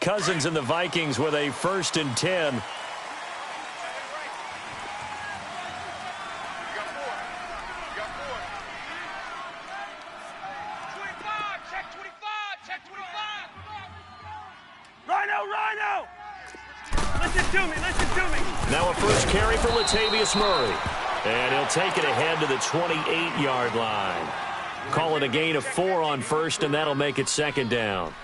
Cousins and the Vikings with a 1st and 10. Rhino! Listen to me! Now a first carry for Latavius Murray. And he'll take it ahead to the 28-yard line. Call it a gain of 4 on first, and that'll make it 2nd down.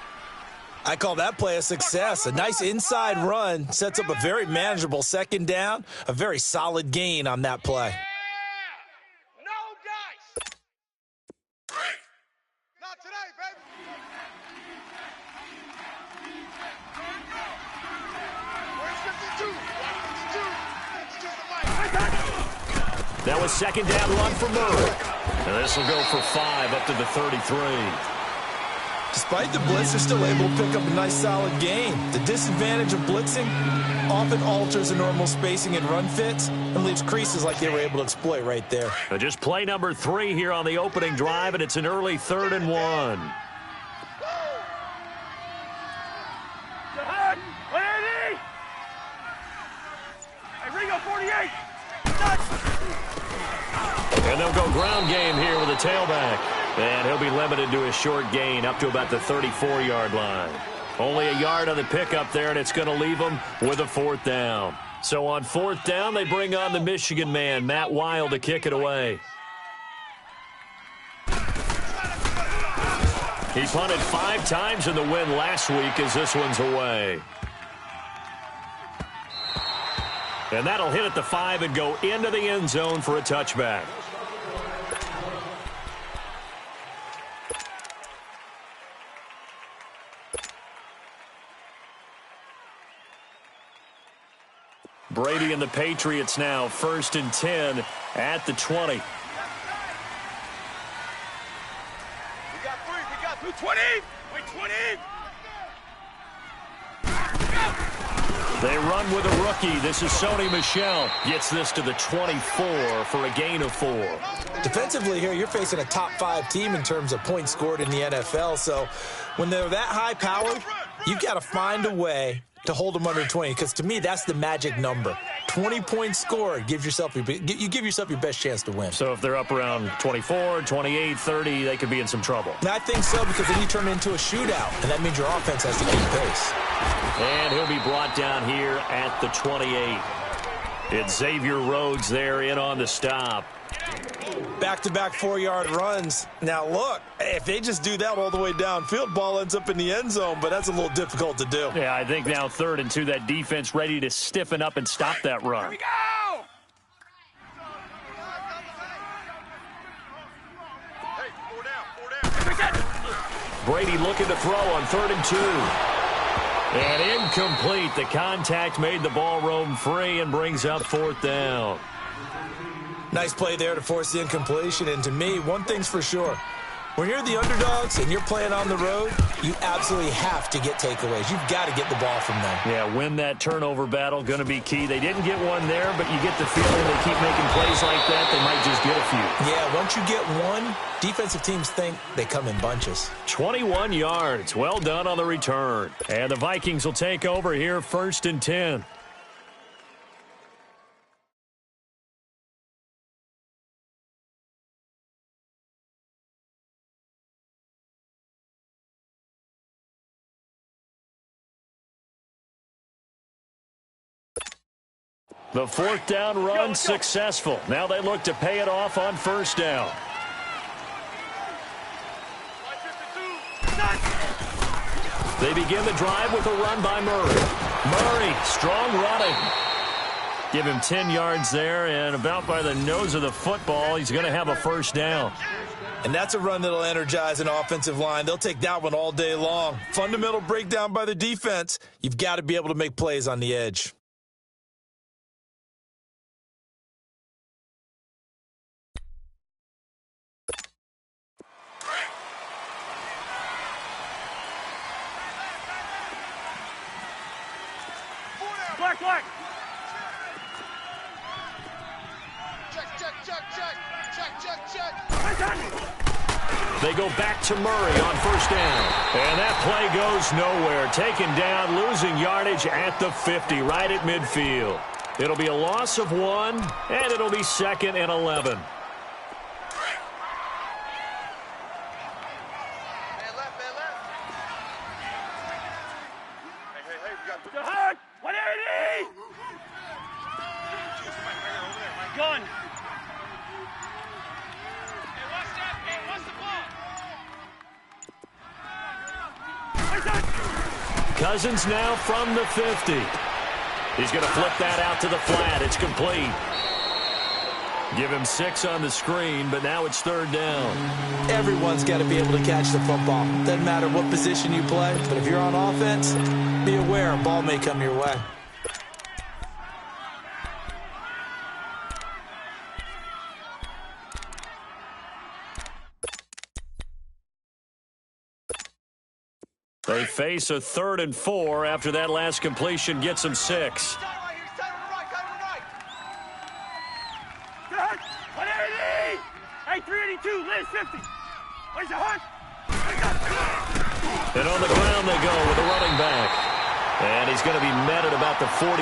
I call that play a success. A nice inside run sets up a very manageable 2nd down. A very solid gain on that play. No dice! Not today, baby! That was 2nd down run for Murray. And this will go for 5 up to the 33. Despite the blitz, they're still able to pick up a nice solid gain. The disadvantage of blitzing often alters the normal spacing and run fits and leaves creases like they were able to exploit right there. Just play number 3 here on the opening drive, and it's an early 3rd and 1. Hey, Ringo, 48! And they'll go ground game here with a tailback. And he'll be limited to a short gain up to about the 34-yard line. Only a yard on the pickup there, and it's going to leave them with a 4th down. So on 4th down, they bring on the Michigan man, Matt Wild, to kick it away. He punted 5 times in the win last week as this one's away. And that'll hit at the 5 and go into the end zone for a touchback. Brady and the Patriots now 1st and 10 at the 20. We got 20! Wait, 20! They run with a rookie. This is Sony Michel. Gets this to the 24 for a gain of 4. Defensively here, you're facing a top 5 team in terms of points scored in the NFL. So when they're that high powered, you've got to find a way to hold them under 20, because to me, that's the magic number. 20 points scored gives yourself you give yourself your best chance to win. So if they're up around 24, 28, 30, they could be in some trouble. And I think so, because then you turn it into a shootout, and that means your offense has to keep pace. And he'll be brought down here at the 28. It's Xavier Rhodes there in on the stop. Back-to-back 4-yard runs. Now, look, if they just do that all the way downfield, ball ends up in the end zone, but that's a little difficult to do. Yeah, I think now 3rd and 2, that defense ready to stiffen up and stop that run. Here we go! Hey, 4 down. Brady looking to throw on 3rd and 2. And incomplete. The contact made the ball roam free and brings up 4th down. Nice play there to force the incompletion. And to me, one thing's for sure. When you're the underdogs and you're playing on the road, you absolutely have to get takeaways. You've got to get the ball from them. Yeah, win that turnover battle, going to be key. They didn't get one there, but you get the feeling they keep making plays like that, they might just get a few. Yeah, once you get one, defensive teams think they come in bunches. 21 yards. Well done on the return. And the Vikings will take over here 1st and 10. The 4th down run successful. Now they look to pay it off on 1st down. They begin the drive with a run by Murray. Murray, strong running. Give him 10 yards there, and about by the nose of the football, he's going to have a 1st down. And that's a run that'll energize an offensive line. They'll take that one all day long. Fundamental breakdown by the defense. You've got to be able to make plays on the edge. Black. Check. They go back to Murray on first down. And that play goes nowhere. Taken down, losing yardage at the 50, right at midfield. It'll be a loss of 1, and it'll be 2nd and 11. Hey, 180! Gun. Hey, watch that. Hey, watch the ball. Cousins now from the 50. He's going to flip that out to the flat. It's complete. Give him 6 on the screen, but now it's 3rd down. Everyone's got to be able to catch the football. Doesn't matter what position you play, but if you're on offense, be aware a ball may come your way. They face a 3rd and 4 after that last completion gets them 6. 180! Hey, 382, Liz, 50. Where's the hunt? And on the ground they go with the running back. And he's going to be met at about the 43.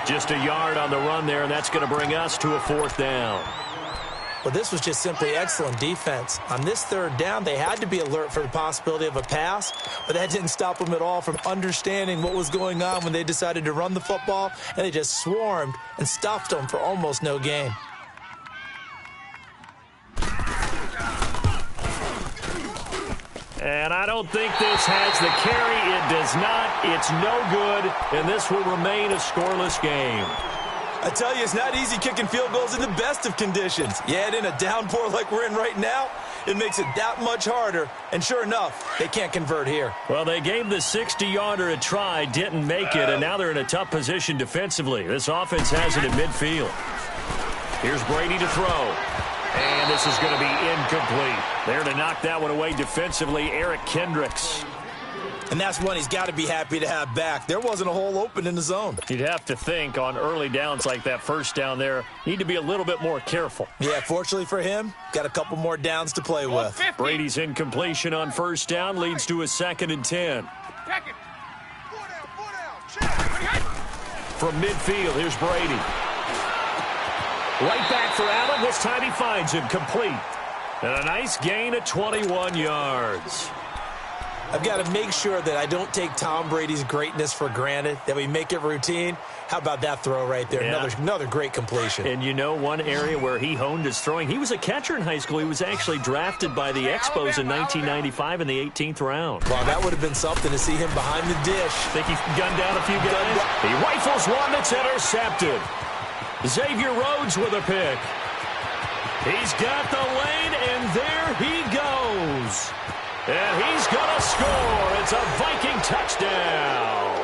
Just a yard on the run there, and that's going to bring us to a 4th down. Well, this was just simply excellent defense. On this 3rd down, they had to be alert for the possibility of a pass, but that didn't stop them at all from understanding what was going on when they decided to run the football, and they just swarmed and stuffed them for almost no gain. And I don't think this has the carry. It does not. It's no good, and this will remain a scoreless game. I tell you, it's not easy kicking field goals in the best of conditions. You add in a downpour like we're in right now, it makes it that much harder. And sure enough, they can't convert here. Well, they gave the 60-yarder a try, didn't make it, and now they're in a tough position defensively. This offense has it in midfield. Here's Brady to throw. And this is going to be incomplete. There to knock that one away defensively, Eric Kendricks. And that's one he's got to be happy to have back. There wasn't a hole open in the zone. You'd have to think on early downs like that first down there, need to be a little bit more careful. Yeah, fortunately for him, got a couple more downs to play with. Brady's incompletion on first down leads to a 2nd and 10. From midfield, here's Brady. Right back for Allen. This time he finds him complete. And a nice gain of 21 yards. I've got to make sure that I don't take Tom Brady's greatness for granted, that we make it routine. How about that throw right there? Yeah. Another great completion. And you know one area where he honed his throwing? He was a catcher in high school. He was actually drafted by the Expos in 1995 in the 18th round. Well, that would have been something to see him behind the dish. Think he gunned down a few guys? He rifles one that's intercepted. Xavier Rhodes with a pick. He's got the lane, and there he goes. And he's going to score. It's a Viking touchdown.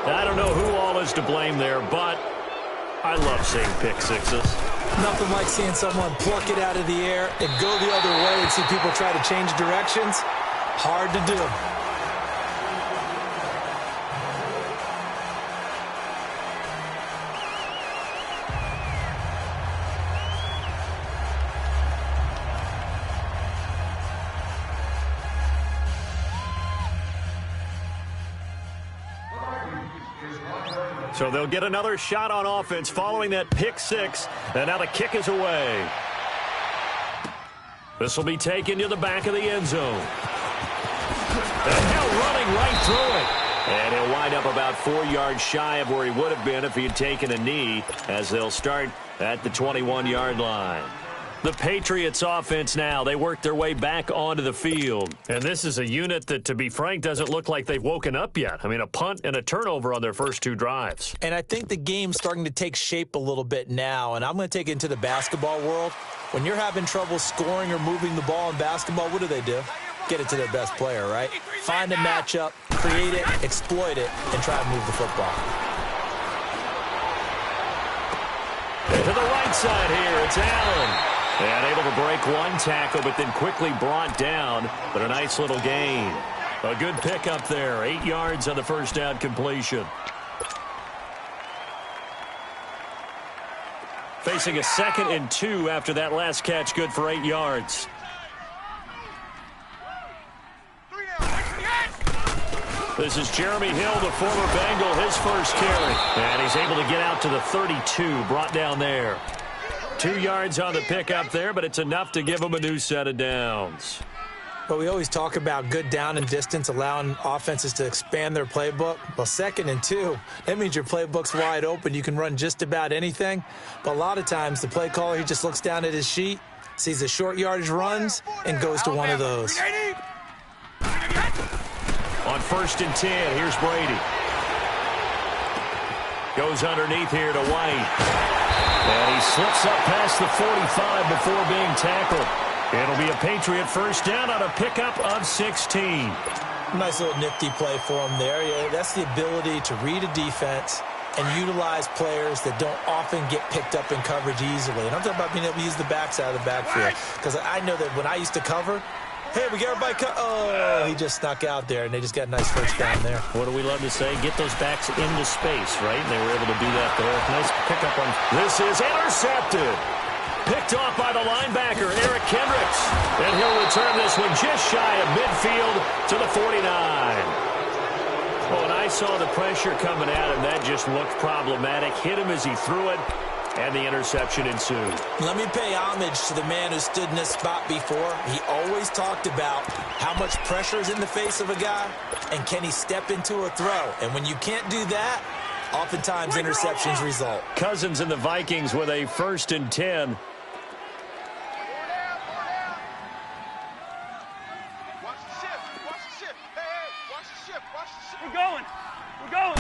I don't know who all is to blame there, but I love seeing pick sixes. Nothing like seeing someone pluck it out of the air and go the other way and see people try to change directions. Hard to do. So they'll get another shot on offense following that pick six, and now the kick is away. This will be taken to the back of the end zone. And now running right through it. And he'll wind up about 4 yards shy of where he would have been if he had taken a knee, as they'll start at the 21-yard line. The Patriots offense now, they work their way back onto the field. And this is a unit that, to be frank, doesn't look like they've woken up yet. I mean, a punt and a turnover on their first 2 drives. And I think the game's starting to take shape a little bit now, and I'm going to take it into the basketball world. When you're having trouble scoring or moving the ball in basketball, what do? Get it to their best player, right? Find a matchup, create it, exploit it, and try to move the football. And to the right side here, it's Allen. And able to break one tackle, but then quickly brought down. But a nice little gain. A good pickup there. 8 yards on the first down completion. Facing a 2nd and 2 after that last catch, good for 8 yards. This is Jeremy Hill, the former Bengal, his first carry. And he's able to get out to the 32, brought down there. 2 yards on the pickup there, but it's enough to give him a new set of downs. But we always talk about good down and distance, allowing offenses to expand their playbook. Well, 2nd and 2, that means your playbook's wide open. You can run just about anything. But a lot of times, the play caller, he just looks down at his sheet, sees the short yardage runs, and goes to one of those. On 1st and 10, here's Brady. Goes underneath here to White. And he slips up past the 45 before being tackled. It'll be a Patriot first down on a pickup of 16. Nice little nifty play for him there. Yeah, that's the ability to read a defense and utilize players that don't often get picked up in coverage easily. And I'm talking about being able to use the backside of the backfield. Because I know that when I used to cover, hey, we got everybody oh, he just snuck out there, and they just got a nice first down there. What do we love to say? Get those backs into space, right? And they were able to do that there. Nice pickup on. This is intercepted. Picked off by the linebacker, Eric Kendricks. And he'll return this one just shy of midfield to the 49. Oh, and I saw the pressure coming at him. That just looked problematic. Hit him as he threw it. And the interception ensued. Let me pay homage to the man who stood in this spot before. He always talked about how much pressure is in the face of a guy, and can he step into a throw. And when you can't do that, oftentimes interceptions result. Cousins and the Vikings with a 1st and 10. We're going.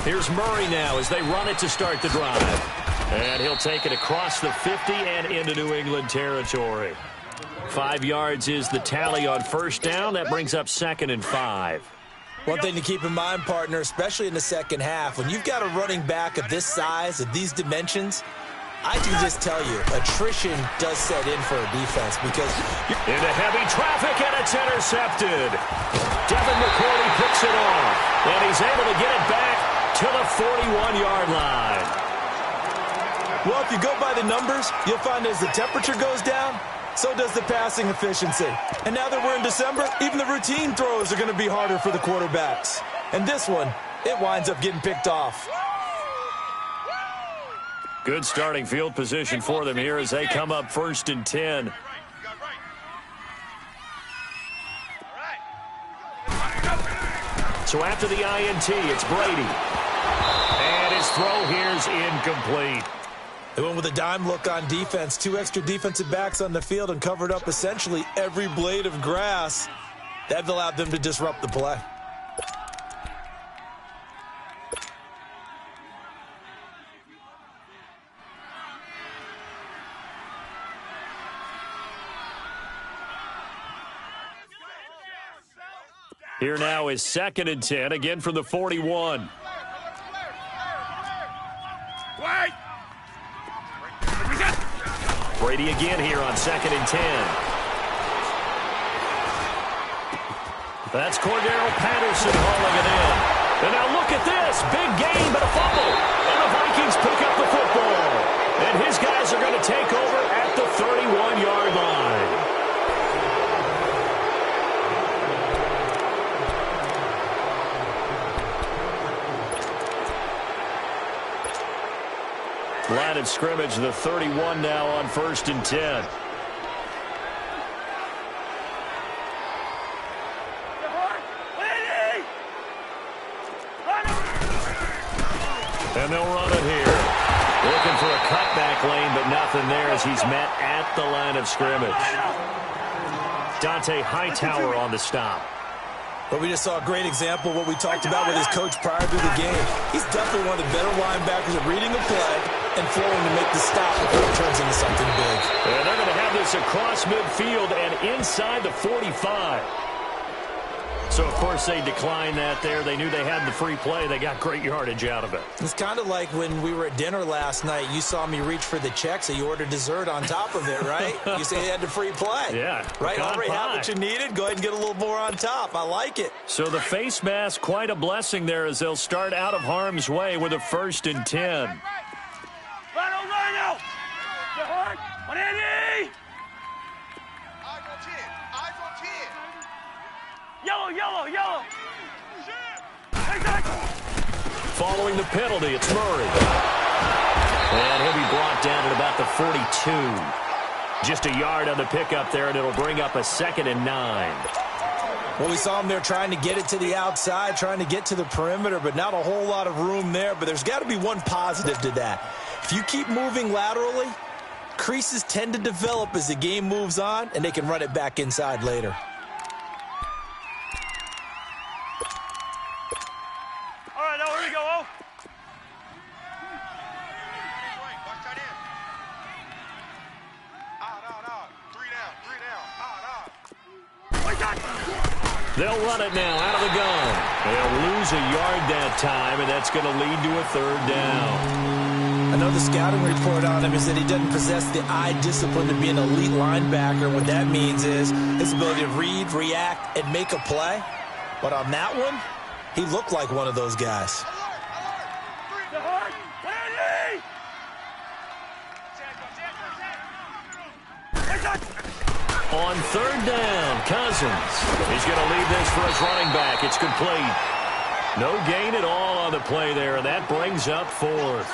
Here's Murray now as they run it to start the drive. And he'll take it across the 50 and into New England territory. 5 yards is the tally on first down. That brings up 2nd and 5. One thing to keep in mind, partner, especially in the second half, when you've got a running back of this size, of these dimensions, I can just tell you, attrition does set in for a defense because into heavy traffic, and it's intercepted. Devin McCourty picks it off, and he's able to get it back to the 41-yard line. Well, if you go by the numbers, you'll find as the temperature goes down, so does the passing efficiency. And now that we're in December, even the routine throws are going to be harder for the quarterbacks. And this one, it winds up getting picked off. Good starting field position for them here as they come up 1st and 10. So after the INT, it's Brady. And his throw here is incomplete. They went with a dime look on defense. 2 extra defensive backs on the field and covered up essentially every blade of grass. That allowed them to disrupt the play. Here now is 2nd and 10, again from the 41. Brady again here on 2nd and 10. That's Cordero Patterson hauling it in. And now look at this. Big gain, but a fumble. And the Vikings pick up the football. And his guys are going to take over at the 31-yard line. Line of scrimmage, the 31 now on 1st and 10. And they'll run it here. Looking for a cutback lane, but nothing there as he's met at the line of scrimmage. Dante Hightower on the stop. But we just saw a great example of what we talked about with his coach prior to the game. He's definitely one of the better linebackers at reading a play and flowing to make the stop before it turns into something big. And they're going to have this across midfield and inside the 45. So, of course, they declined that there. They knew they had the free play. They got great yardage out of it. It's kind of like when we were at dinner last night. You saw me reach for the check, so you ordered dessert on top of it, right? You say you had the free play. Yeah. Right? Already have what you needed. Go ahead and get a little more on top. I like it. So the face mask, quite a blessing there as they'll start out of harm's way with a 1st and 10. 180! Eyes on 10. Eyes on 10. Yellow, yellow, yellow! Following the penalty, it's Murray. And he'll be brought down at about the 42. Just a yard on the pickup there, and it'll bring up a 2nd and 9. Well, we saw him there trying to get it to the outside, trying to get to the perimeter, but not a whole lot of room there. But there's got to be one positive to that. If you keep moving laterally, creases tend to develop as the game moves on, and they can run it back inside later. All right, now here we go, oh. Watch tight end. Odd. 3 down. They'll run it now out of the gun. They'll lose a yard that time, and that's going to lead to a 3rd down. Another scouting report on him is that he doesn't possess the eye discipline to be an elite linebacker. What that means is his ability to read, react, and make a play. But on that one, he looked like one of those guys. On 3rd down, Cousins. He's going to leave this for his running back. It's complete. No gain at all on the play there, and that brings up 4th.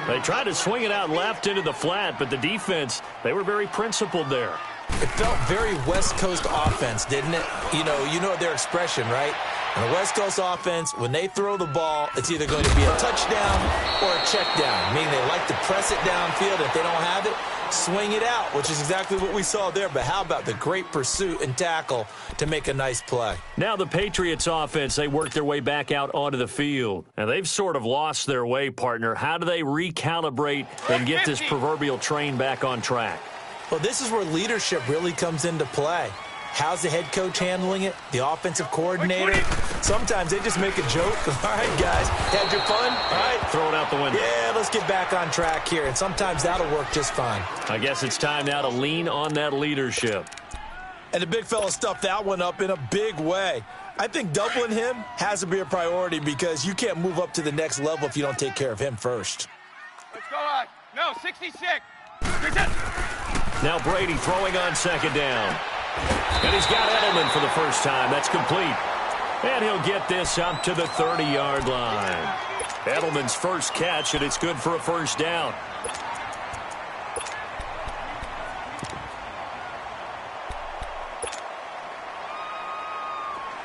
They tried to swing it out left into the flat, but the defense, they were very principled there. It felt very West Coast offense, didn't it? You know their expression, right? In the West Coast offense, when they throw the ball, it's either going to be a touchdown or a check down, meaning they like to press it downfield. If they don't have it, swing it out, which is exactly what we saw there. But how about the great pursuit and tackle to make a nice play? Now the Patriots offense, they work their way back out onto the field. And they've sort of lost their way, partner. How do they recalibrate and get this proverbial train back on track? Well, this is where leadership really comes into play. How's the head coach handling it? The offensive coordinator? Sometimes they just make a joke. All right, guys, had your fun? All right. Throw it out the window. Yeah, let's get back on track here. And sometimes that'll work just fine. I guess it's time now to lean on that leadership. And the big fella stuffed that one up in a big way. I think doubling him has to be a priority because you can't move up to the next level if you don't take care of him first. Let's go on. No, 66. Now Brady throwing on 2nd down. And he's got Edelman for the first time. That's complete. And he'll get this up to the 30-yard line. Edelman's first catch, and it's good for a 1st down.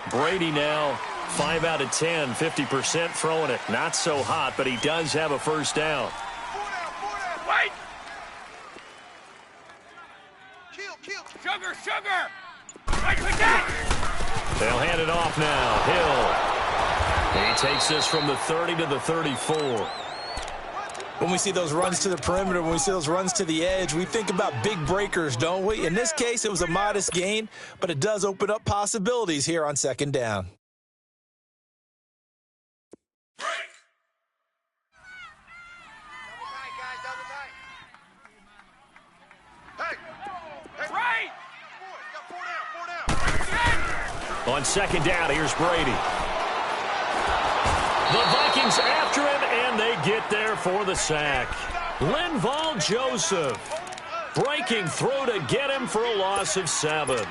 Brady now 5 out of 10, 50% throwing it. Not so hot, but he does have a 1st down. Wait! Kill. Sugar! Right, quick that! They'll hand it off now. Hill. He takes this from the 30 to the 34. When we see those runs to the perimeter, when we see those runs to the edge, we think about big breakers, don't we? In this case, it was a modest gain, but it does open up possibilities here on 2nd down. On 2nd down, here's Brady. The Vikings after him, and they get there for the sack. Linval Joseph breaking through to get him for a loss of 7.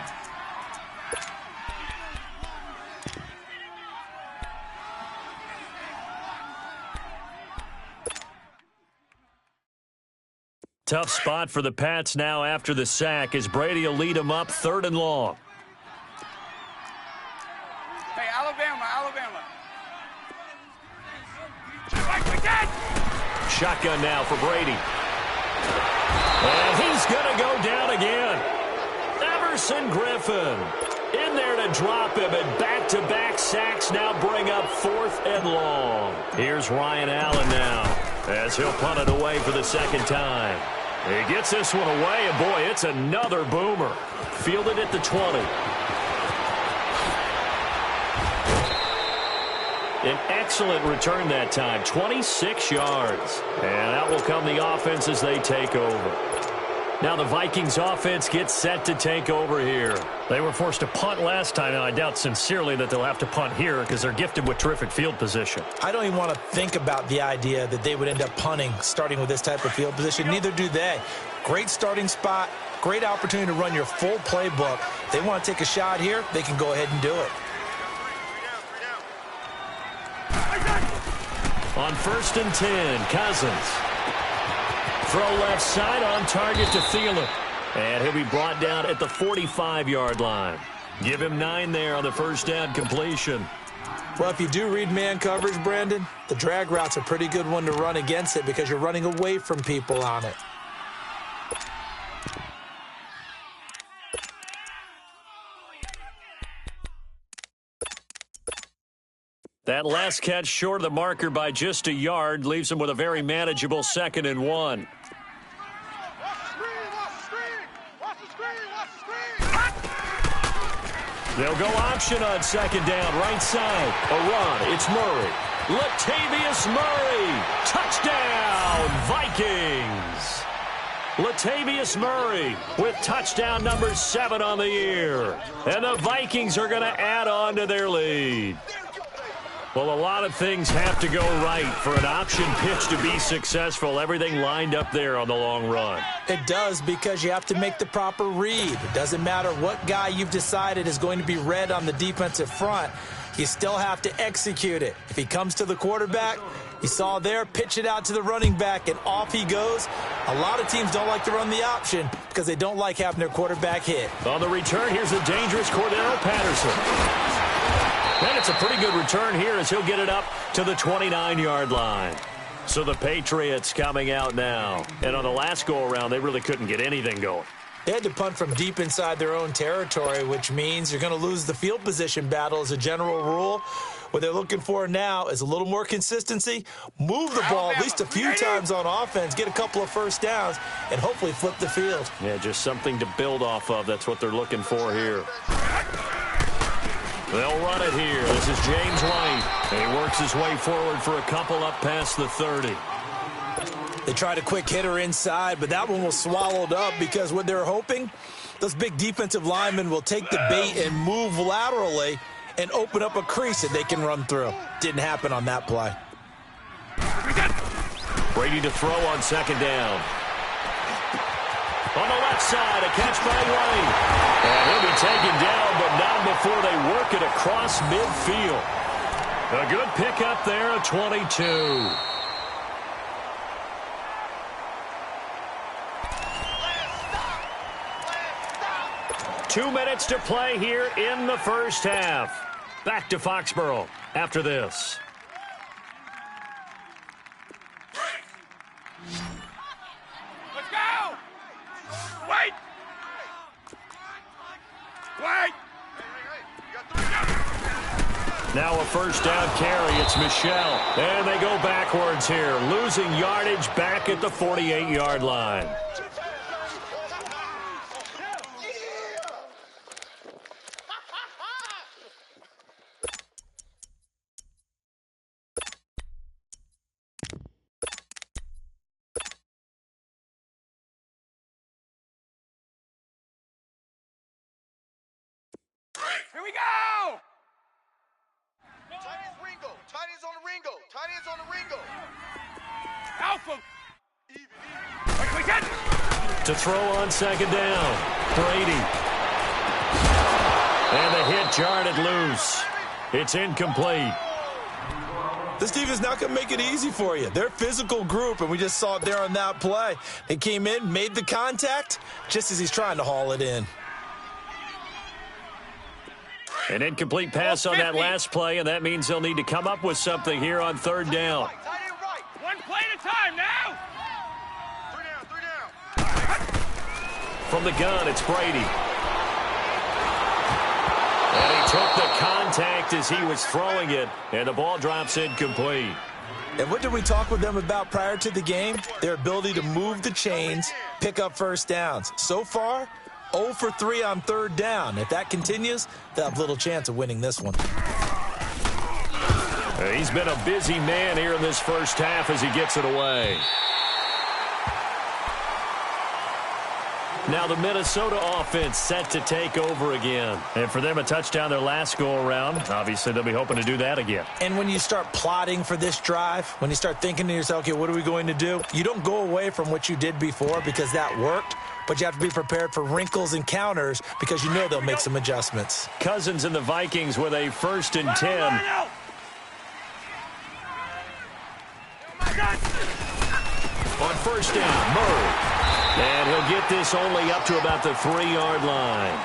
Tough spot for the Pats now after the sack as Brady will lead them up 3rd and long. Hey, Alabama. Shotgun now for Brady. And he's going to go down again. Everson Griffin in there to drop him, and back-to-back sacks now bring up 4th and long. Here's Ryan Allen now as he'll punt it away for the 2nd time. He gets this one away, and boy, it's another boomer. Fielded at the 20. An excellent return that time, 26 yards. And out will come the offense as they take over. Now the Vikings offense gets set to take over here. They were forced to punt last time, and I doubt sincerely that they'll have to punt here because they're gifted with terrific field position. I don't even want to think about the idea that they would end up punting starting with this type of field position. Neither do they. Great starting spot, great opportunity to run your full playbook. If they want to take a shot here, they can go ahead and do it. On 1st and 10, Cousins. Throw left side on target to Thielen. And he'll be brought down at the 45-yard line. Give him 9 there on the first down completion. Well, if you do read man coverage, Brandon, the drag route's a pretty good one to run against it because you're running away from people on it. That last catch short of the marker by just a yard leaves him with a very manageable 2nd and 1. They'll go option on 2nd down, right side. A run, it's Murray. Latavius Murray, touchdown, Vikings. Latavius Murray with touchdown number 7 on the year. And the Vikings are going to add on to their lead. Well, a lot of things have to go right for an option pitch to be successful. Everything lined up there on the long run. It does, because you have to make the proper read. It doesn't matter what guy you've decided is going to be read on the defensive front. You still have to execute it. If he comes to the quarterback, you saw there, pitch it out to the running back, and off he goes. A lot of teams don't like to run the option because they don't like having their quarterback hit. On the return, here's a dangerous Cordero Patterson. And it's a pretty good return here as he'll get it up to the 29-yard line. So the Patriots coming out now. And on the last go-around, they really couldn't get anything going. They had to punt from deep inside their own territory, which means you're going to lose the field position battle as a general rule. What they're looking for now is a little more consistency, move the ball at least a few times on offense, get a couple of first downs, and hopefully flip the field. Yeah, just something to build off of. That's what they're looking for here. They'll run it here. This is James White. And he works his way forward for a couple up past the 30. They tried a quick hitter inside, but that one was swallowed up because what they're hoping, those big defensive linemen will take the bait and move laterally and open up a crease that they can run through. Didn't happen on that play. Brady to throw on 2nd down. On the left side, a catch by White. And he'll be taken down, but not before they work it across midfield. A good pickup there at 22. Two minutes to play here in the first half. Back to Foxborough after this. Let's go! Wait! Wait! Now a first down carry. It's Michelle. And they go backwards here, losing yardage back at the 48-yard line. Here we go! Tight ends Ringo. Tight ends on the Ringo. Tight ends on the Ringo. Alpha! Even. Quick, hit! To throw on 2nd down, Brady. And the hit jarred it loose. It's incomplete. This defense not going to make it easy for you. They're a physical group, and we just saw it there on that play. They came in, made the contact, just as he's trying to haul it in. An incomplete pass on that last play, and that means they'll need to come up with something here on 3rd down. Tight end right. One play at a time now! 3 down. From the gun, it's Brady. And he took the contact as he was throwing it, and the ball drops incomplete. And what did we talk with them about prior to the game? Their ability to move the chains, pick up first downs. So far, 0 for 3 on 3rd down. If that continues, they'll have little chance of winning this one. He's been a busy man here in this first half as he gets it away. Now the Minnesota offense set to take over again. And for them, a touchdown their last go-around. Obviously, they'll be hoping to do that again. And when you start plotting for this drive, when you start thinking to yourself, okay, what are we going to do? You don't go away from what you did before because that worked, but you have to be prepared for wrinkles and counters because you know they'll make some adjustments. Cousins and the Vikings with a 1st and 10. On 1st down, Murray. And he'll get this only up to about the 3-yard line.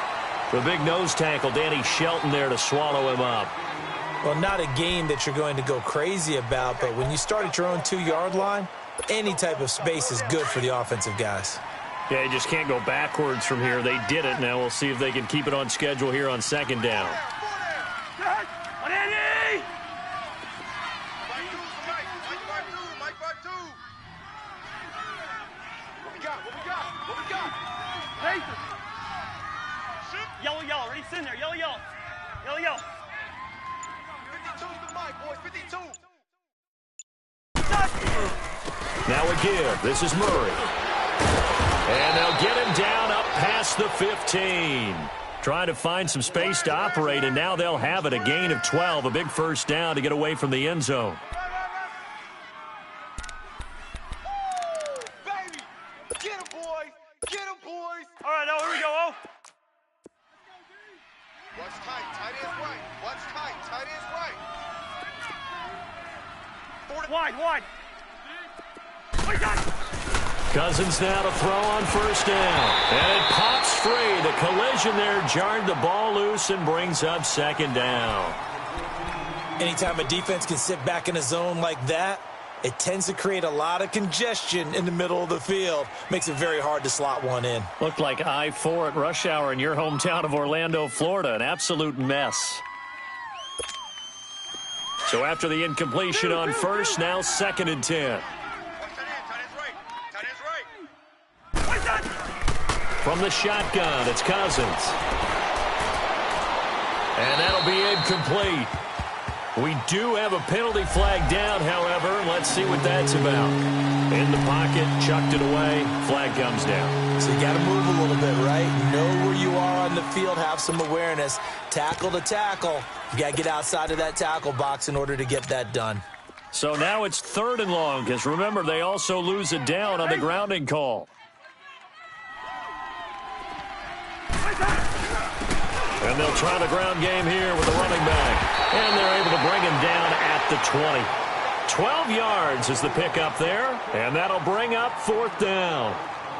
The big nose tackle, Danny Shelton, there to swallow him up. Well, not a game that you're going to go crazy about, but when you start at your own 2-yard line, any type of space is good for the offensive guys. Yeah, you just can't go backwards from here. They did it. Now we'll see if they can keep it on schedule here on 2nd down. Yellow, yellow. Ready? Sit in there. Yellow, yellow. Yellow, yellow. 52's the mic, boys. 52. Now a give. This is Murray. And they'll get him down up past the 15. Trying to find some space to operate, and now they'll have it. A gain of 12, a big 1st down to get away from the end zone. Baby! Get him, boys! Get him, boys! All right, now here we go. Oh. Watch tight. Tight end's right. Watch tight. Tight end's right. Wide. We got it. Cousins now to throw on 1st down. And it pops free. The collision there jarred the ball loose and brings up 2nd down. Anytime a defense can sit back in a zone like that, it tends to create a lot of congestion in the middle of the field. Makes it very hard to slot one in. Looked like I-4 at rush hour in your hometown of Orlando, Florida. An absolute mess. So after the incompletion on 1st, now 2nd and 10. From the shotgun, it's Cousins. And that'll be incomplete. We do have a penalty flag down, however. Let's see what that's about. In the pocket, chucked it away, flag comes down. So you got to move a little bit, right? Know where you are on the field, have some awareness. Tackle to tackle. You got to get outside of that tackle box in order to get that done. So now it's 3rd and long, because remember, they also lose it down on the grounding call. And they'll try the ground game here with the running back. And they're able to bring him down at the 20. 12 yards is the pickup there. And that'll bring up 4th down.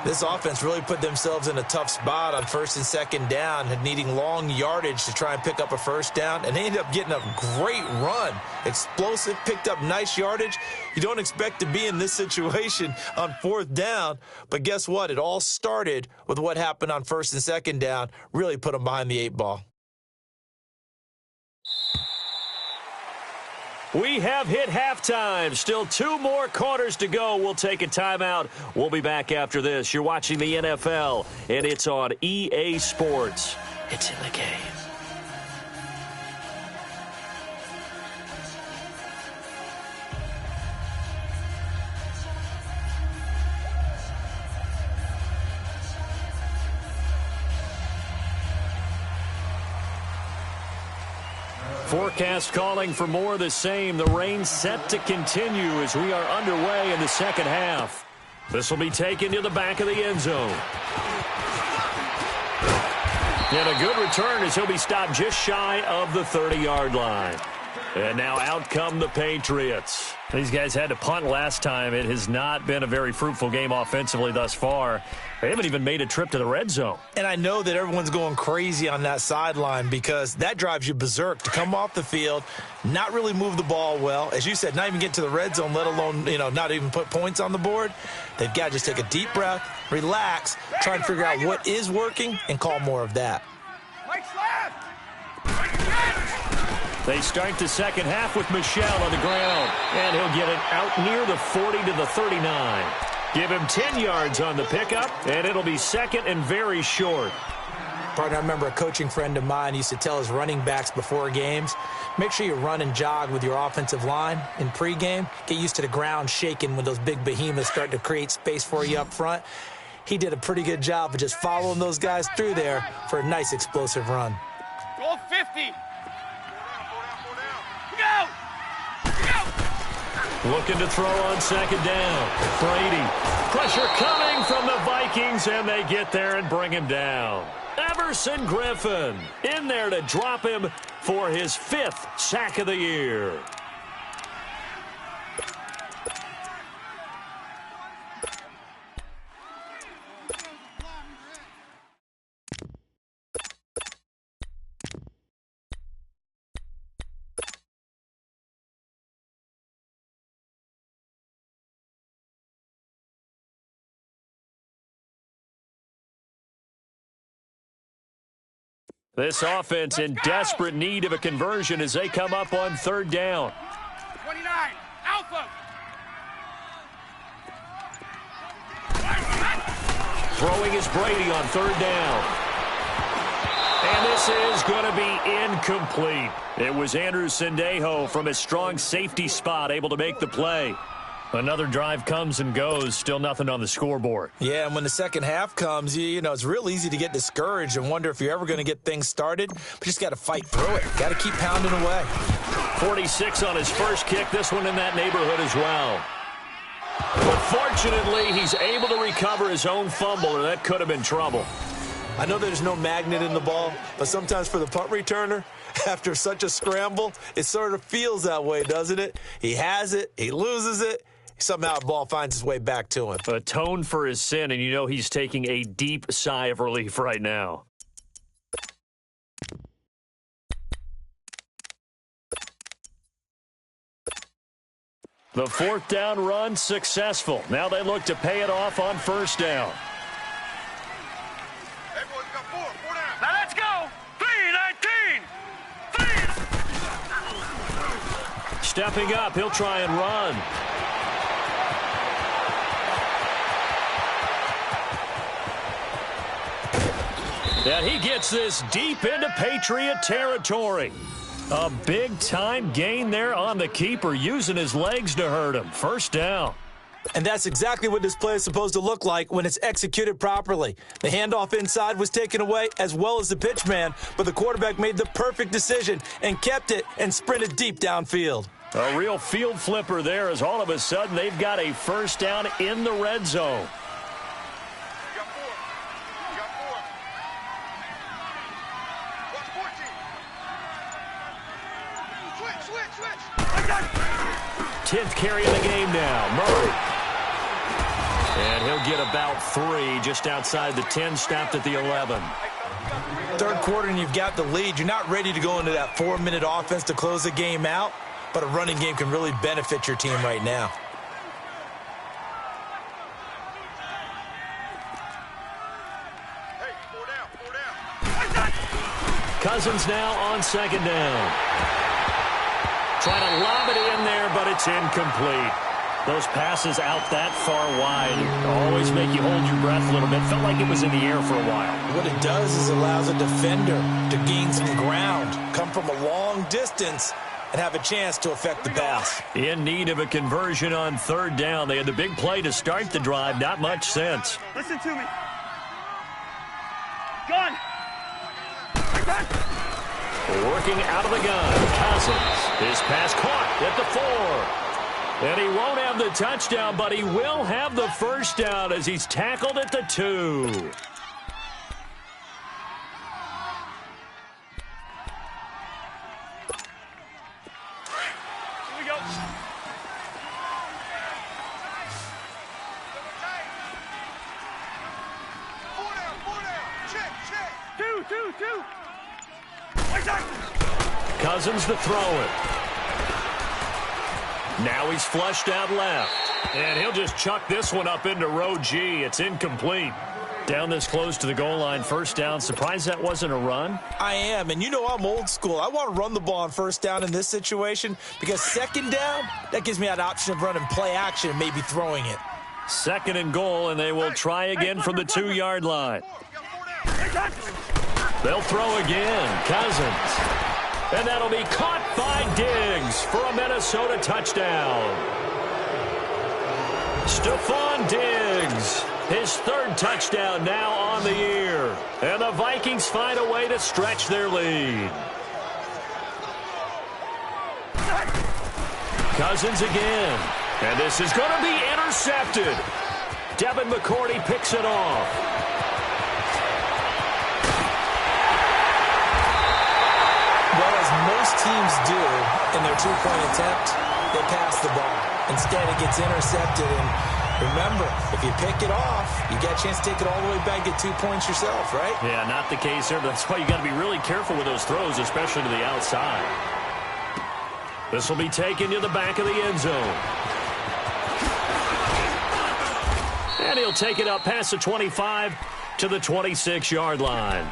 This offense really put themselves in a tough spot on 1st and 2nd down, needing long yardage to try and pick up a 1st down, and they ended up getting a great run. Explosive, picked up nice yardage. You don't expect to be in this situation on 4th down, but guess what? It all started with what happened on 1st and 2nd down, really put them behind the 8 ball. We have hit halftime. Still 2 more quarters to go. We'll take a timeout. We'll be back after this. You're watching the NFL, and it's on EA Sports. It's in the game. Forecast calling for more of the same. The rain set to continue as we are underway in the 2nd half. This will be taken to the back of the end zone. And a good return as he'll be stopped just shy of the 30-yard line. And now out come the Patriots. These guys had to punt last time. It has not been a very fruitful game offensively thus far. They haven't even made a trip to the red zone. And I know that everyone's going crazy on that sideline because that drives you berserk to come off the field, not really move the ball well. As you said, not even get to the red zone, let alone, not even put points on the board. They've got to just take a deep breath, relax, try and figure out what is working and call more of that. They start the 2nd half with Michel on the ground, and he'll get it out near the 40 to the 39. Give him 10 yards on the pickup, and it'll be 2nd and very short. Partner, I remember a coaching friend of mine used to tell his running backs before games, make sure you run and jog with your offensive line in pregame. Get used to the ground shaking when those big behemoths start to create space for you up front. he did a pretty good job of just following those guys through there for a nice explosive run. Go 50. Go! Looking to throw on second down. Brady. Pressure coming from the Vikings, and they get there and bring him down. Everson Griffin in there to drop him for his 5th sack of the year. This offense in desperate need of a conversion as they come up on 3rd down. 29, Alpha. Throwing is Brady on 3rd down. And this is going to be incomplete. It was Andrew Sendejo from his strong safety spot able to make the play. Another drive comes and goes, still nothing on the scoreboard. Yeah, and when the second half comes, you know, it's real easy to get discouraged and wonder if you're ever going to get things started. But you just got to fight through it. Got to keep pounding away. 46 on his first kick, this one in that neighborhood as well. But fortunately, he's able to recover his own fumble, or that could have been trouble. I know there's no magnet in the ball, but sometimes for the punt returner, after such a scramble, it sort of feels that way, doesn't it? He has it, he loses it. Somehow the ball finds its way back to him. Atone for his sin, and you know he's taking a deep sigh of relief right now. The 4th down run successful. Now they look to pay it off on 1st down. Hey, boys, we got four down. Now let's go. 3-19. Stepping up, he'll try and run. And he gets this deep into Patriot territory. A big-time gain there on the keeper, using his legs to hurt him. 1st down. And that's exactly what this play is supposed to look like when it's executed properly. The handoff inside was taken away as well as the pitch man, but the quarterback made the perfect decision and kept it and sprinted deep downfield. A real field flipper there as all of a sudden they've got a 1st down in the red zone. We got four. We got four. Watch 14. Switch. 10th carry of the game now, Murray. And he'll get about 3 just outside the 10, stopped at the 11. 3rd quarter and you've got the lead. You're not ready to go into that 4-minute offense to close the game out, but a running game can really benefit your team right now. Hey, four down. Cousins now on 2nd down. Trying to lob it in there, but it's incomplete. Those passes out that far wide always make you hold your breath a little bit. Felt like it was in the air for a while. What it does is it allows a defender to gain some ground, come from a long distance, and have a chance to affect the pass. In need of a conversion on 3rd down. They had the big play to start the drive. Not much sense. Listen to me. Gun. Working out of the gun. Cousins. His pass caught at the 4. And he won't have the touchdown, but he will have the 1st down as he's tackled at the 2. Here we go. Four down. Check. 2. Cousins to throw it. Now he's flushed out left. And he'll just chuck this one up into row G. It's incomplete. Down this close to the goal line, 1st down. Surprised that wasn't a run? I am, and you know I'm old school. I want to run the ball on 1st down in this situation because 2nd down, that gies me that option of running play action and maybe throwing it. 2nd and goal, and they will try again from the 2-yard line. They'll throw again. Cousins. And that'll be caught by Diggs for a Minnesota touchdown. Stephon Diggs His third touchdown now on the year. And the Vikings find a way to stretch their lead. Cousins again. And this is going to be intercepted. Devin McCourty picks it off. Well, as most teams do in their two-point attempt, they pass the ball. Instead, it gets intercepted. And remember, if you pick it off, you get a chance to take it all the way back, get 2 points yourself, right? Yeah, not the case there. That's why you got to be really careful with those throws, especially to the outside. This will be taken to the back of the end zone. And he'll take it up past the 25 to the 26-yard line.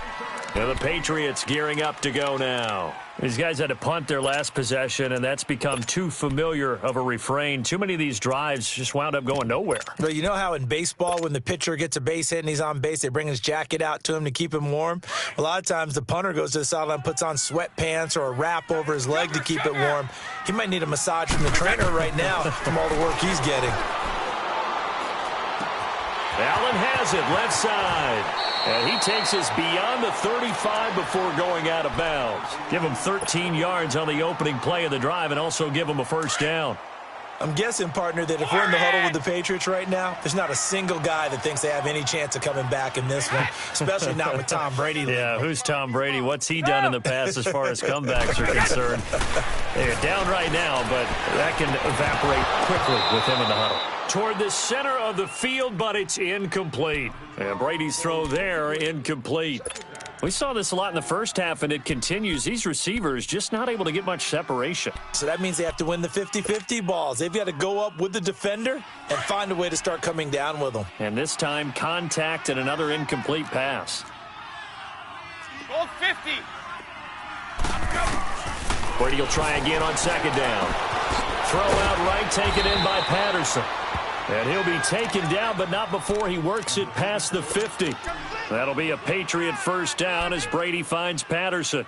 And the Patriots gearing up to go now. These guys had to punt their last possession, and that's become too familiar of a refrain. Too many of these drives just wound up going nowhere. But you know how in baseball, when the pitcher gets a base hit and he's on base, they bring his jacket out to him to keep him warm? A lot of times the punter goes to the sideline, puts on sweatpants or a wrap over his leg to keep it warm. He might need a massage from the trainer right now from all the work he's getting. Allen has it, left side. And he takes us beyond the 35 before going out of bounds. Give him 13 yards on the opening play of the drive and also give him a first down. I'm guessing, partner, that if we're in the huddle with the Patriots right now, there's not a single guy that thinks they have any chance of coming back in this one, especially not with Tom Brady. Yeah, who's Tom Brady? What's he done in the past as far as comebacks are concerned? They're down right now, but that can evaporate quickly with him in the huddle. Toward the center of the field, but it's incomplete. And Brady's throw there, incomplete. We saw this a lot in the first half, and it continues. These receivers just not able to get much separation. So that means they have to win the 50-50 balls. They've got to go up with the defender and find a way to start coming down with them. And this time, contact and another incomplete pass. Gold 50. Brady will try again on second down. Throw out right, taken in by Patterson. And he'll be taken down, but not before he works it past the 50. That'll be a Patriot first down as Brady finds Patterson.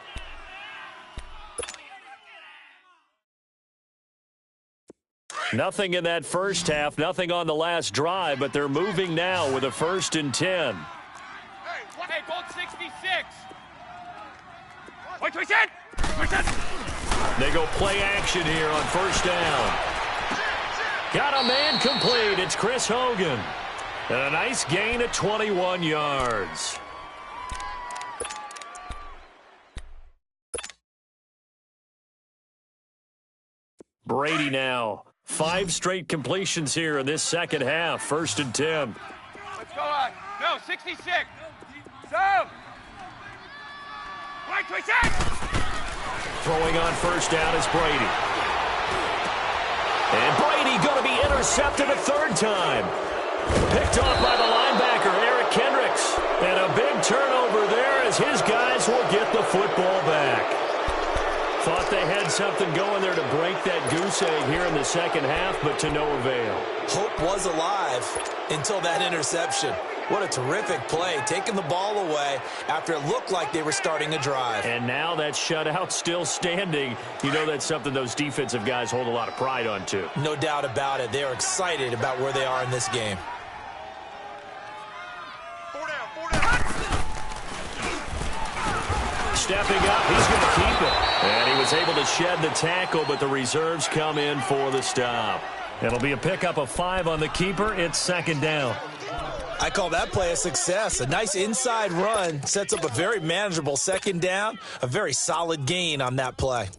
Nothing in that first half, nothing on the last drive, but they're moving now with a 1st and 10. Hey, gold 66. Wait, twist it. They go play action here on first down. Got a man complete. It's Chris Hogan. And a nice gain at 21 yards. Brady now. 5 straight completions here in this second half. 1st and 10. Let's go on. No, 66. So. Wait, twist it. Throwing on first down is Brady. And Brady going to be intercepted a 3rd time. Picked off by the linebacker, Eric Kendricks. And a big turnover there as his guys will get the football back. Thought they had something going there to break that goose egg here in the second half, but to no avail. Hope was alive until that interception. What a terrific play, taking the ball away after it looked like they were starting a drive. And now that shutout still standing. You know that's something those defensive guys hold a lot of pride on, too. No doubt about it. They are excited about where they are in this game. 4 down. Stepping up, he's going to keep it. And he was able to shed the tackle, but the reserves come in for the stop. It'll be a pickup of 5 on the keeper. It's 2nd down. I call that play a success. A nice inside run sets up a very manageable 2nd down. A very solid gain on that play.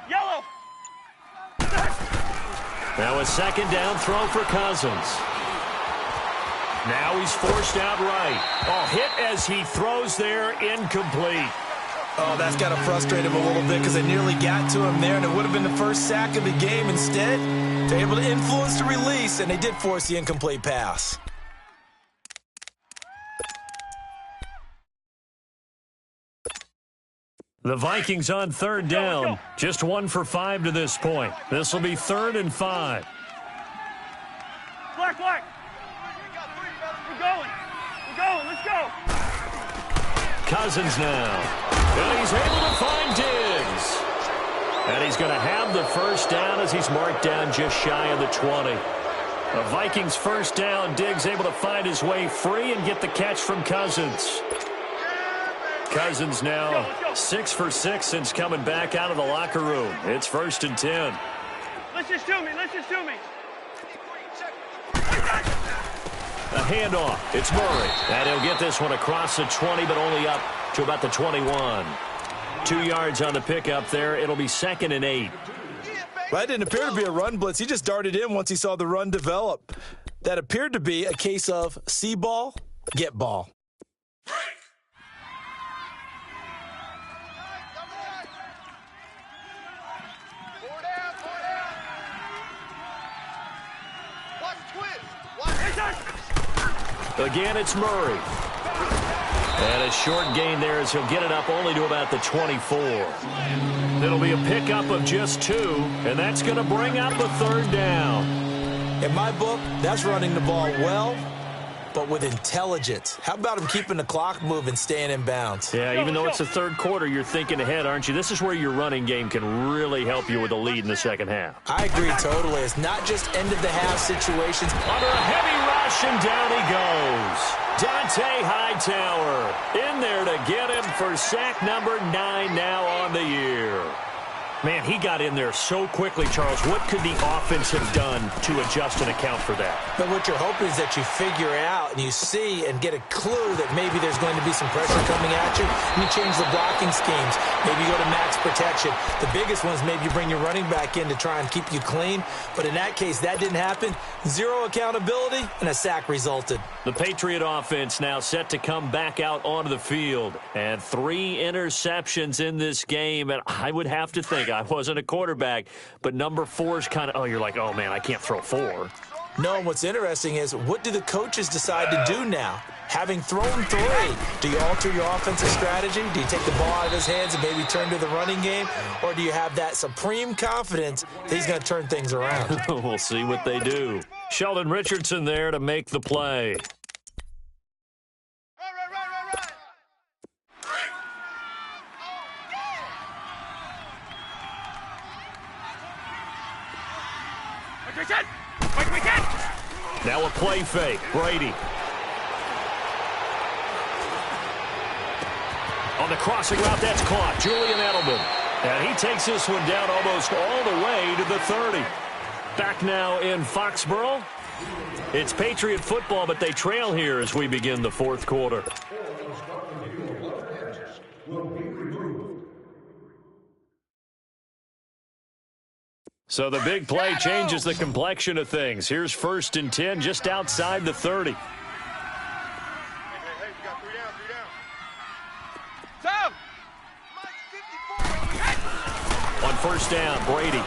Yellow. Now a 2nd down throw for Cousins. Now he's forced out right. Oh, hit as he throws there, incomplete. Oh, that's got to frustrate him a little bit because they nearly got to him there, and it would have been the first sack of the game. Instead, they're able to influence the release, and they did force the incomplete pass. The Vikings on 3rd down. Just 1 for 5 to this point. This will be 3rd and 5. Black. We're going. Let's go. Cousins now. And he's able to find Diggs. And he's going to have the first down as he's marked down just shy of the 20. A Vikings first down. Diggs able to find his way free and get the catch from Cousins. Cousins now 6 for 6 since coming back out of the locker room. It's 1st and 10. Listen to me. Listen to me. A handoff. It's Murray. And he'll get this one across the 20, but only up to about the 21. 2 yards on the pickup there. It'll be 2nd and 8. Well, that didn't appear to be a run blitz. He just darted in once he saw the run develop. That appeared to be a case of see ball, get ball. Again, it's Murray. And a short gain there as he'll get it up only to about the 24. It'll be a pickup of just 2, and that's going to bring up a 3rd down. In my book, that's running the ball well, but with intelligence. How about him keeping the clock moving, staying in bounds? Yeah, even though it's the 3rd quarter, you're thinking ahead, aren't you? This is where your running game can really help you with a lead in the second half. I agree totally. It's not just end-of-the-half situations. Under a heavy rush, and down he goes. Dante Hightower in there to get him for sack number 9 now on the year. Man, he got in there so quickly, Charles. What could the offense have done to adjust and account for that? But what you're hoping is that you figure out and you see and get a clue that maybe there's going to be some pressure coming at you, and you change the blocking schemes. Maybe you go to max protection. The biggest one is maybe you bring your running back in to try and keep you clean. But in that case, that didn't happen. 0 accountability, and a sack resulted. The Patriot offense now set to come back out onto the field. And 3 interceptions in this game. And I would have to think, I wasn't a quarterback, but number 4 is kind of, you're like, oh, man, I can't throw 4. No, and what's interesting is, what do the coaches decide to do now? Having thrown 3, do you alter your offensive strategy? Do you take the ball out of his hands and maybe turn to the running game? Or do you have that supreme confidence that he's going to turn things around? We'll see what they do. Sheldon Richardson there to make the play. Now a play fake. Brady. On the crossing route, that's caught. Julian Edelman. And he takes this one down almost all the way to the 30. Back now in Foxborough. It's Patriot football, but they trail here as we begin the 4th quarter. So the big play changes the complexion of things. Here's 1st and 10 just outside the 30. Hey, we got 3 down. On 1st down, Brady.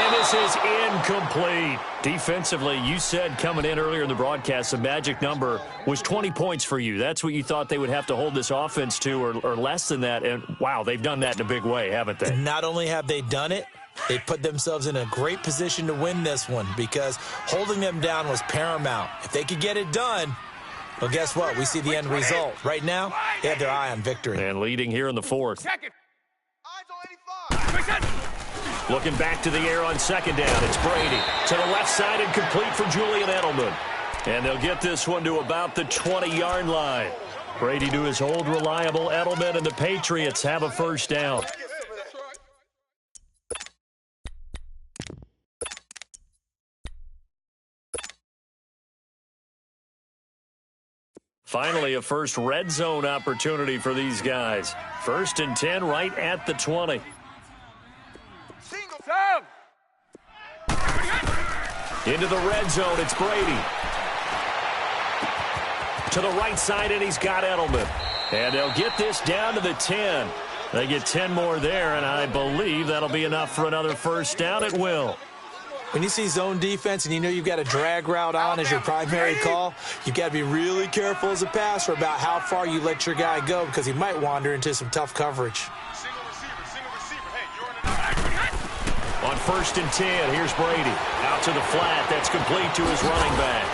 And this is incomplete. Defensively, you said coming in earlier in the broadcast, the magic number was 20 points for you. That's what you thought they would have to hold this offense to, or less than that. And, wow, they've done that in a big way, haven't they? Not only have they done it, they put themselves in a great position to win this one because holding them down was paramount. If they could get it done, well, guess what? We see the end result. Right now, they have their eye on victory. And leading here in the 4th. Eyes on 85. Looking back to the air on 2nd down. It's Brady. To the left side and complete for Julian Edelman. And they'll get this one to about the 20-yard line. Brady to his old reliable Edelman, and the Patriots have a first down. Finally, a first red zone opportunity for these guys. 1st and 10 right at the 20. Into the red zone, it's Brady. To the right side, and he's got Edelman. And they'll get this down to the 10. They get 10 more there, and I believe that'll be enough for another first down. It will. When you see zone defense and you know you've got a drag route on as your primary call, you've got to be really careful as a passer about how far you let your guy go because he might wander into some tough coverage. On 1st and 10, here's Brady. Out to the flat. That's complete to his running back.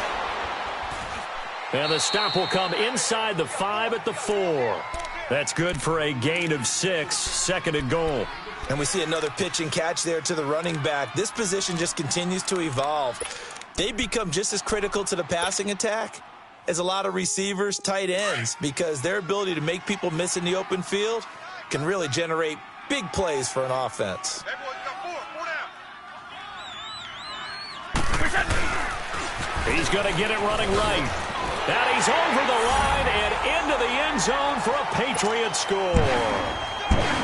And the stop will come inside the 5 at the 4. That's good for a gain of 6, 2nd and goal. And we see another pitch and catch there to the running back. This position just continues to evolve. They become just as critical to the passing attack as a lot of receivers, tight ends, because their ability to make people miss in the open field can really generate big plays for an offense. Hey, boys, you got four down. He's going to get it running right. And he's over the line and into the end zone for a Patriot score.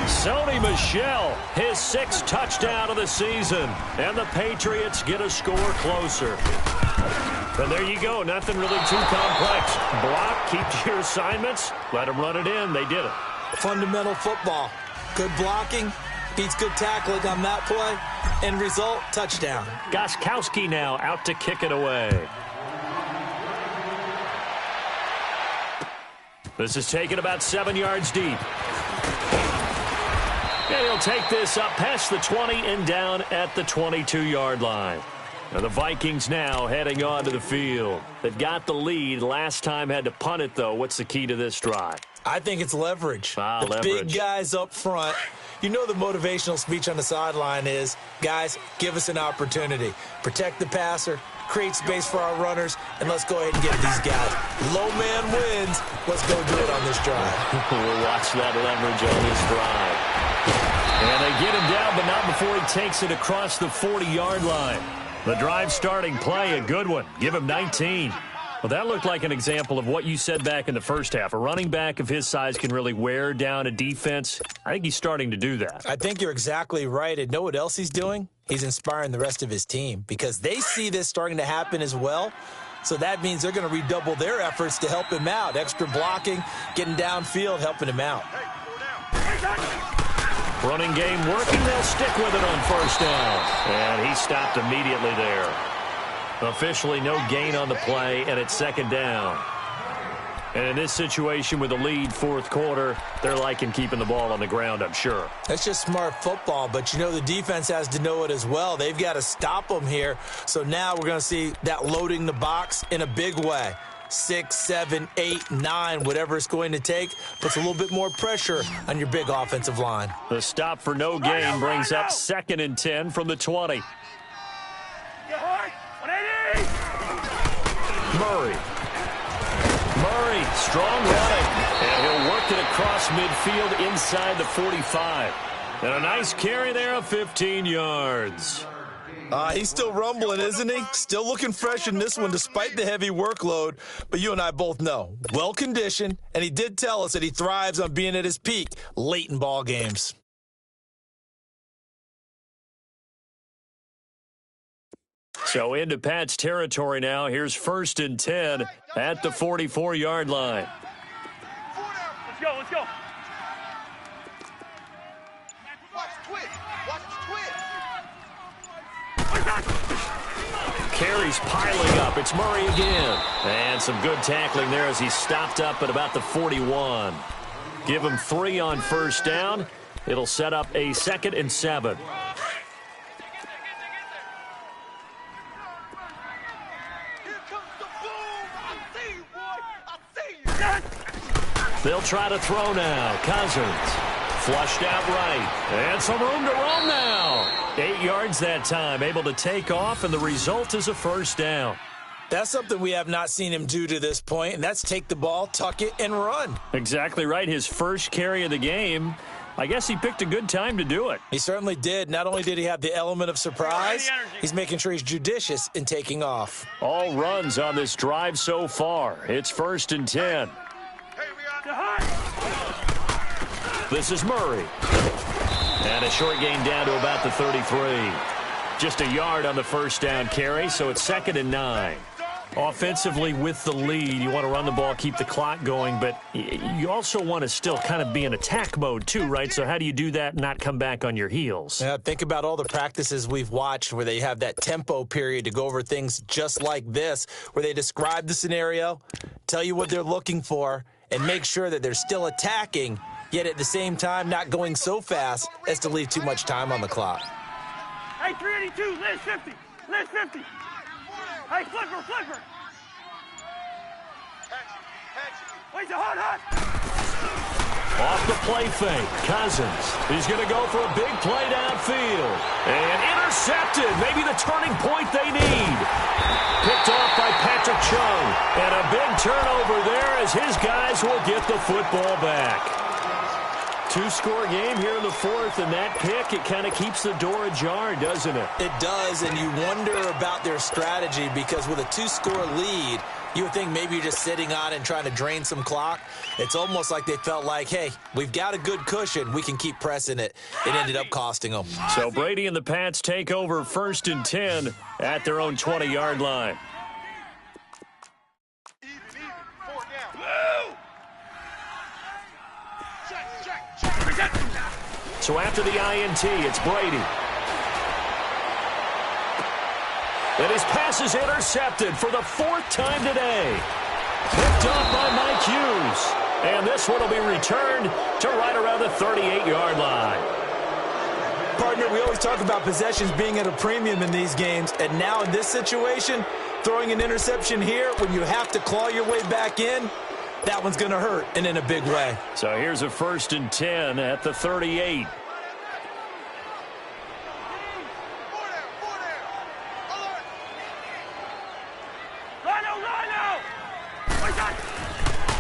Sony Michel, his 6th touchdown of the season. And the Patriots get a score closer. And there you go. Nothing really too complex. Block, keep to your assignments. Let them run it in. They did it. Fundamental football. Good blocking beats good tackling on that play. End result, touchdown. Gostkowski now out to kick it away. This is taken about 7 yards deep. And he'll take this up past the 20 and down at the 22-yard line. And the Vikings now heading onto the field. They've got the lead. Last time had to punt it, though. What's the key to this drive? I think it's leverage. The leverage. Big guys up front. You know the motivational speech on the sideline is, guys, give us an opportunity. Protect the passer, create space for our runners, and let's go ahead and get these guys. Low man wins. Let's go do it on this drive. We'll watch that leverage on this drive. And they get him down, but not before he takes it across the 40-yard line. The drive starting play, a good one. Give him 19. Well, that looked like an example of what you said back in the first half. A running back of his size can really wear down a defense. I think he's starting to do that. I think you're exactly right. And know what else he's doing? He's inspiring the rest of his team because they see this starting to happen as well. So that means they're going to redouble their efforts to help him out. Extra blocking, getting downfield, helping him out. Running game working. They'll stick with it on first down. And he stopped immediately there. Officially no gain on the play, and it's 2nd down. And in this situation with the lead 4th quarter, they're liking keeping the ball on the ground, I'm sure. That's just smart football, but you know the defense has to know it as well. They've got to stop them here. So now we're going to see that loading the box in a big way. 6, 7, 8, 9, whatever it's going to take, puts a little bit more pressure on your big offensive line. The stop for no gain brings up 2nd and 10 from the 20. Murray, strong running, and he'll work it across midfield inside the 45. And a nice carry there of 15 yards. He's still rumbling, isn't he? Still looking fresh in this one despite the heavy workload. But you and I both know, well-conditioned, and he did tell us that he thrives on being at his peak late in ball games. So into Pat's territory now. Here's 1st and 10 at the 44-yard line. Let's go, let's go. Watch twitch. Watch twitch. Carries piling up. It's Murray again. And some good tackling there as he stopped up at about the 41. Give him 3 on first down. It'll set up a 2nd and 7. They'll try to throw now. Cousins flushed out right. And some room to roam now. 8 yards that time. Able to take off, and the result is a first down. That's something we have not seen him do to this point, and that's take the ball, tuck it, and run. Exactly right. His first carry of the game. I guess he picked a good time to do it. He certainly did. Not only did he have the element of surprise, he's making sure he's judicious in taking off. All runs on this drive so far. It's 1st and 10. This is Murray. And a short gain down to about the 33. Just a yard on the first down carry, so it's 2nd and 9. Offensively with the lead, you want to run the ball, keep the clock going, but you also want to still kind of be in attack mode too, right? So how do you do that and not come back on your heels? Yeah, think about all the practices we've watched where they have that tempo period to go over things just like this, where they describe the scenario, tell you what they're looking for, and make sure that they're still attacking, yet at the same time not going so fast as to leave too much time on the clock. Hey, 382, Liz 50. Liz 50. Hey, flipper. Off the play fake, Cousins. He's going to go for a big play downfield. And intercepted. Maybe the turning point they need. Picked off by Patrick Chung. And a big turnover there as his guys will get the football back. Two-score game here in the fourth, and that pick, it kind of keeps the door ajar, doesn't it? It does, and you wonder about their strategy because with a two-score lead, you would think maybe you're just sitting on it and trying to drain some clock. It's almost like they felt like, hey, we've got a good cushion. We can keep pressing it. It ended up costing them. So Brady and the Pats take over 1st and 10 at their own 20-yard line. So after the INT, it's Brady. And his pass is intercepted for the 4th time today. Picked off by Mike Hughes. And this one will be returned to right around the 38-yard line. Partner, we always talk about possessions being at a premium in these games. And now in this situation, throwing an interception here when you have to claw your way back in, that one's going to hurt, and in a big way. So here's a 1st and 10 at the 38.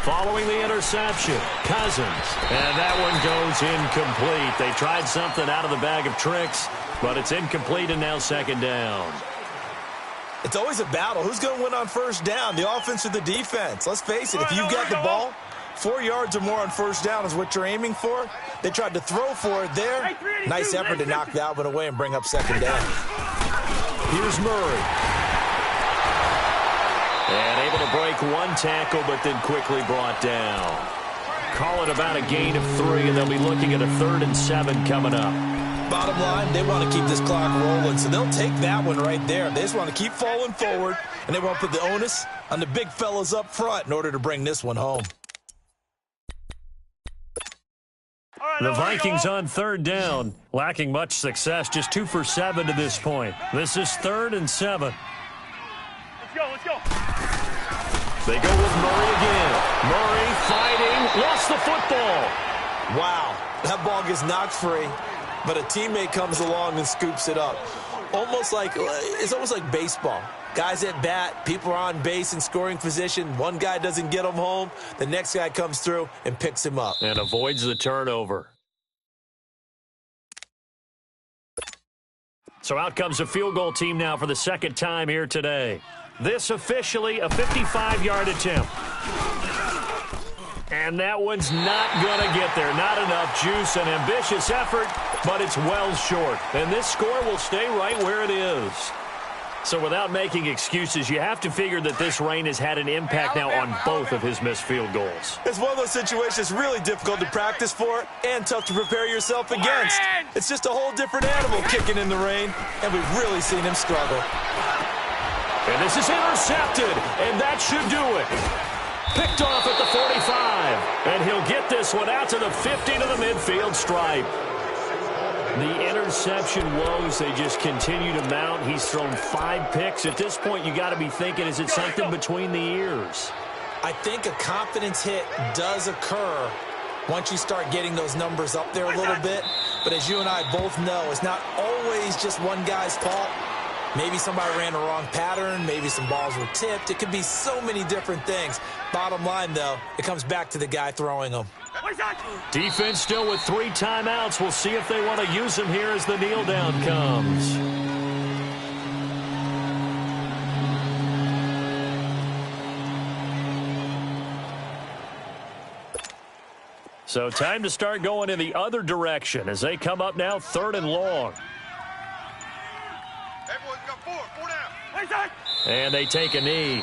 Following the interception, Cousins. And that one goes incomplete. They tried something out of the bag of tricks, but it's incomplete and now 2nd down. It's always a battle. Who's going to win on 1st down, the offense or the defense? Let's face it, if you've got the ball, 4 yards or more on 1st down is what you're aiming for. They tried to throw for it there. Nice effort to knock that one away and bring up 2nd down. Here's Murray. And able to break one tackle, but then quickly brought down. Call it about a gain of 3, and they'll be looking at a 3rd and 7 coming up. Bottom line, they want to keep this clock rolling, so they'll take that one right there. They just want to keep falling forward, and they want to put the onus on the big fellas up front in order to bring this one home. The Vikings on 3rd down, lacking much success, just 2 for 7 to this point. This is 3rd and 7. Let's go. They go with Murray again. Murray fighting, lost the football. Wow, that ball gets knocked free, but a teammate comes along and scoops it up. It's almost like baseball. Guys at bat, people are on base in scoring position. One guy doesn't get him home. The next guy comes through and picks him up. And avoids the turnover. So out comes a field goal team now for the 2nd time here today. This officially a 55-yard attempt. And that one's not going to get there. Not enough juice, an ambitious effort, but it's well short. And this score will stay right where it is. So without making excuses, you have to figure that this rain has had an impact now on both of his missed field goals. It's one of those situations really difficult to practice for and tough to prepare yourself against. It's just a whole different animal kicking in the rain, and we've really seen him struggle. And this is intercepted, and that should do it. Picked off at the 45, and he'll get this one out to the 50 to the midfield stripe. The interception woes, they just continue to mount. He's thrown 5 picks. At this point, you got to be thinking, is it something between the ears? I think a confidence hit does occur once you start getting those numbers up there a little bit. But as you and I both know, it's not always just one guy's fault. Maybe somebody ran a wrong pattern. Maybe some balls were tipped. It could be so many different things. Bottom line, though, it comes back to the guy throwing them. Defense still with 3 timeouts. We'll see if they want to use them here as the kneel down comes. So time to start going in the other direction as they come up now 3rd and long. Everyone's got 4 down. And they take a knee.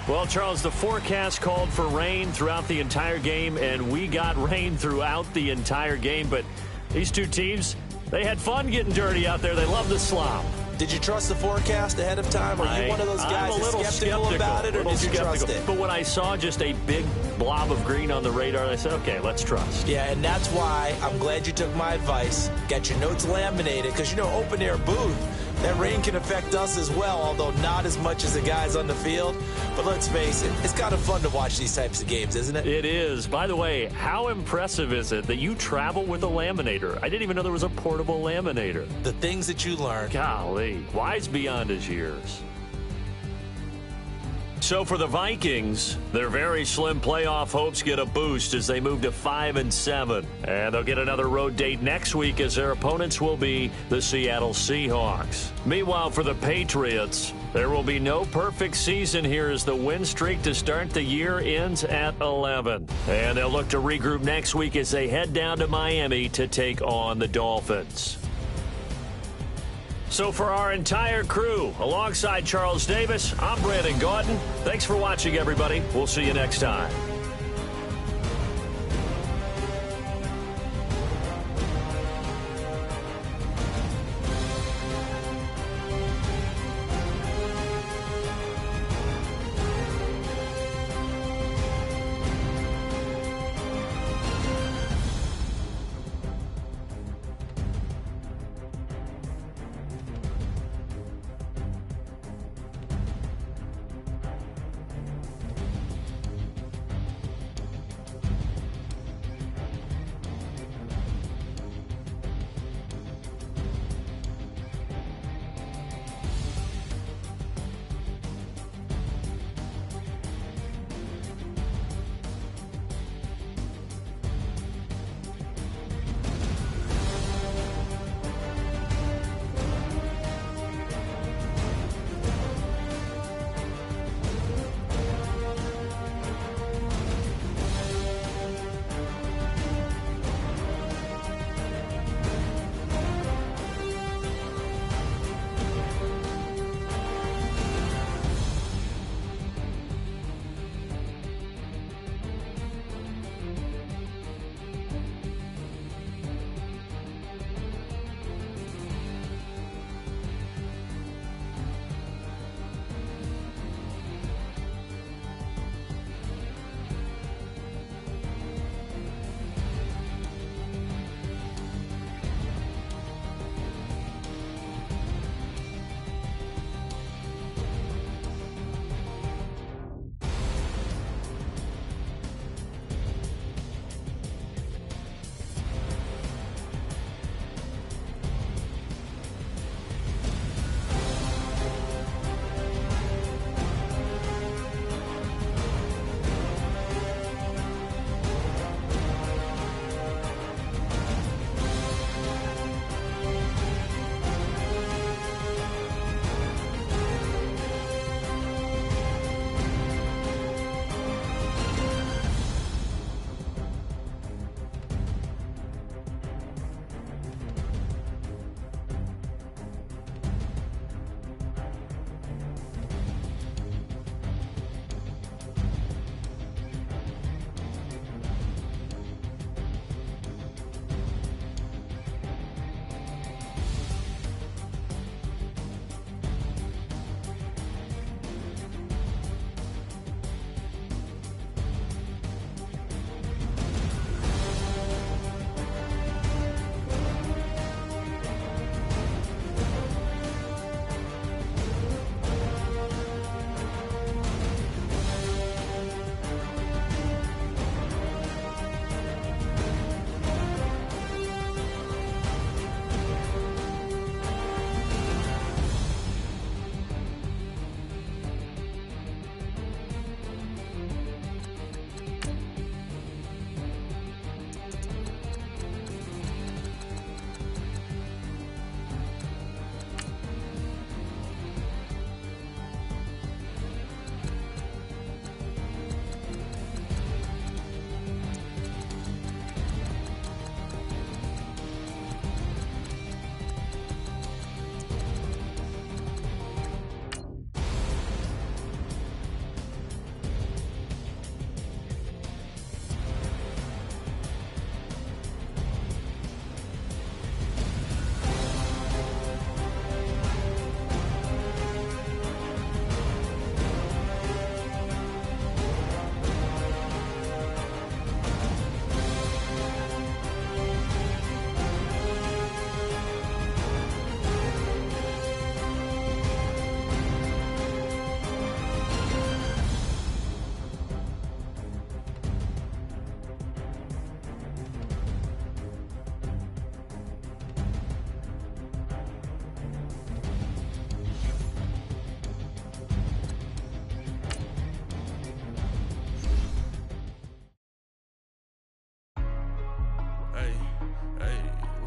Well, Charles, the forecast called for rain throughout the entire game, and we got rain throughout the entire game. But these two teams, they had fun getting dirty out there. They love the slop. Did you trust the forecast ahead of time? Are you one of those guys that's skeptical about it, or did you trust it? But when I saw just a big blob of green on the radar, I said, okay, let's trust. Yeah, and that's why I'm glad you took my advice. Get your notes laminated, because, open air booth, that rain can affect us as well, although not as much as the guys on the field. But let's face it, it's kind of fun to watch these types of games, isn't it? It is. By the way, how impressive is it that you travel with a laminator? I didn't even know there was a portable laminator. The things that you learn. Golly, wise beyond his years. So for the Vikings, their very slim playoff hopes get a boost as they move to 5-7. And they'll get another road date next week as their opponents will be the Seattle Seahawks. Meanwhile, for the Patriots, there will be no perfect season here as the win streak to start the year ends at 11. And they'll look to regroup next week as they head down to Miami to take on the Dolphins. So for our entire crew, alongside Charles Davis, I'm Brandon Gaudin. Thanks for watching, everybody. We'll see you next time.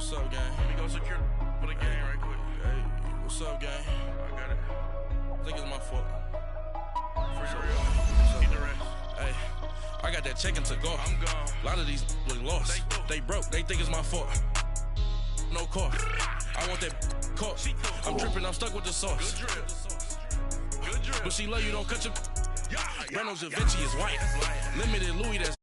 What's up, gang? Let me go secure for the game right quick. Hey, what's up, gang? I got it. I think it's my fault. For real. Keep the rest. Hey, I got that check to go. I'm gone. A lot of these look lost. They broke. They think it's my fault. No car. I want that caught. I'm dripping. I'm stuck with the sauce. Good drip. Good drip. But she love you. Don't cut your. Reynolds Da Vinci is white. Limited Louis. That's